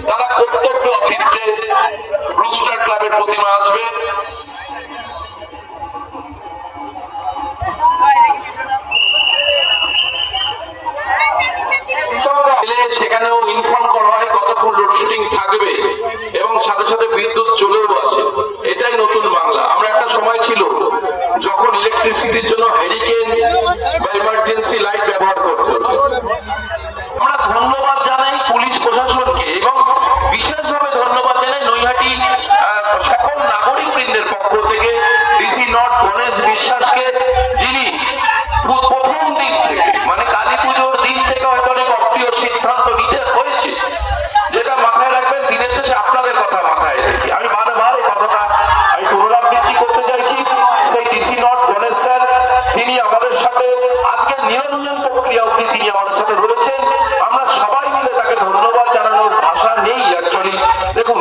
তারা কর্তব্য অতীতে রুস্টার ক্লাবের প্রতিমা আসবে। সেখানেও ইনফর্ম করা হয় কতক্ষণ লোডশেডিং থাকবে এবং সাথে সাথে বিদ্যুৎ চলেও আসে। এটাই নতুন বাংলা। আমরা একটা সময় ছিল যখন ইলেকট্রিসিটির জন্য হ্যারিকেন বা ইমার্জেন্সি লাইট ব্যবহার করতে হতো। আমরা ধন্যবাদ জানাই পুলিশ প্রশাসনকে এবং বিশেষভাবে ধন্যবাদ জানাই নৈহাটি সকল নাগরিক বৃন্দের পক্ষ থেকে ডিসি নর্থ গণেশ বিশ্বাসকে, যিনি প্রথম দিন থেকে মানে কালী পুজোর দিন থেকে হয়তো অনেক অপ্রিয় সিদ্ধান্ত নিতে হয়েছে, যেটা মাথায় রাখবেন দিনের শেষে আপনাদের কথা মাথায় রেখে আমি বারবার এই কথাটা আমি পুনরাবৃত্তি করতে চাইছি। সেই ডিসি নর্থ গণেশ স্যার তিনি আমাদের সাথে আজকে নিরঞ্জন প্রক্রিয়া অবধি তিনি আমাদের সাথে রয়েছেন। আমরা সবাই মিলে তাকে ধন্যবাদ জানানোর ভাষা নেই। অ্যাকচুয়ালি দেখুন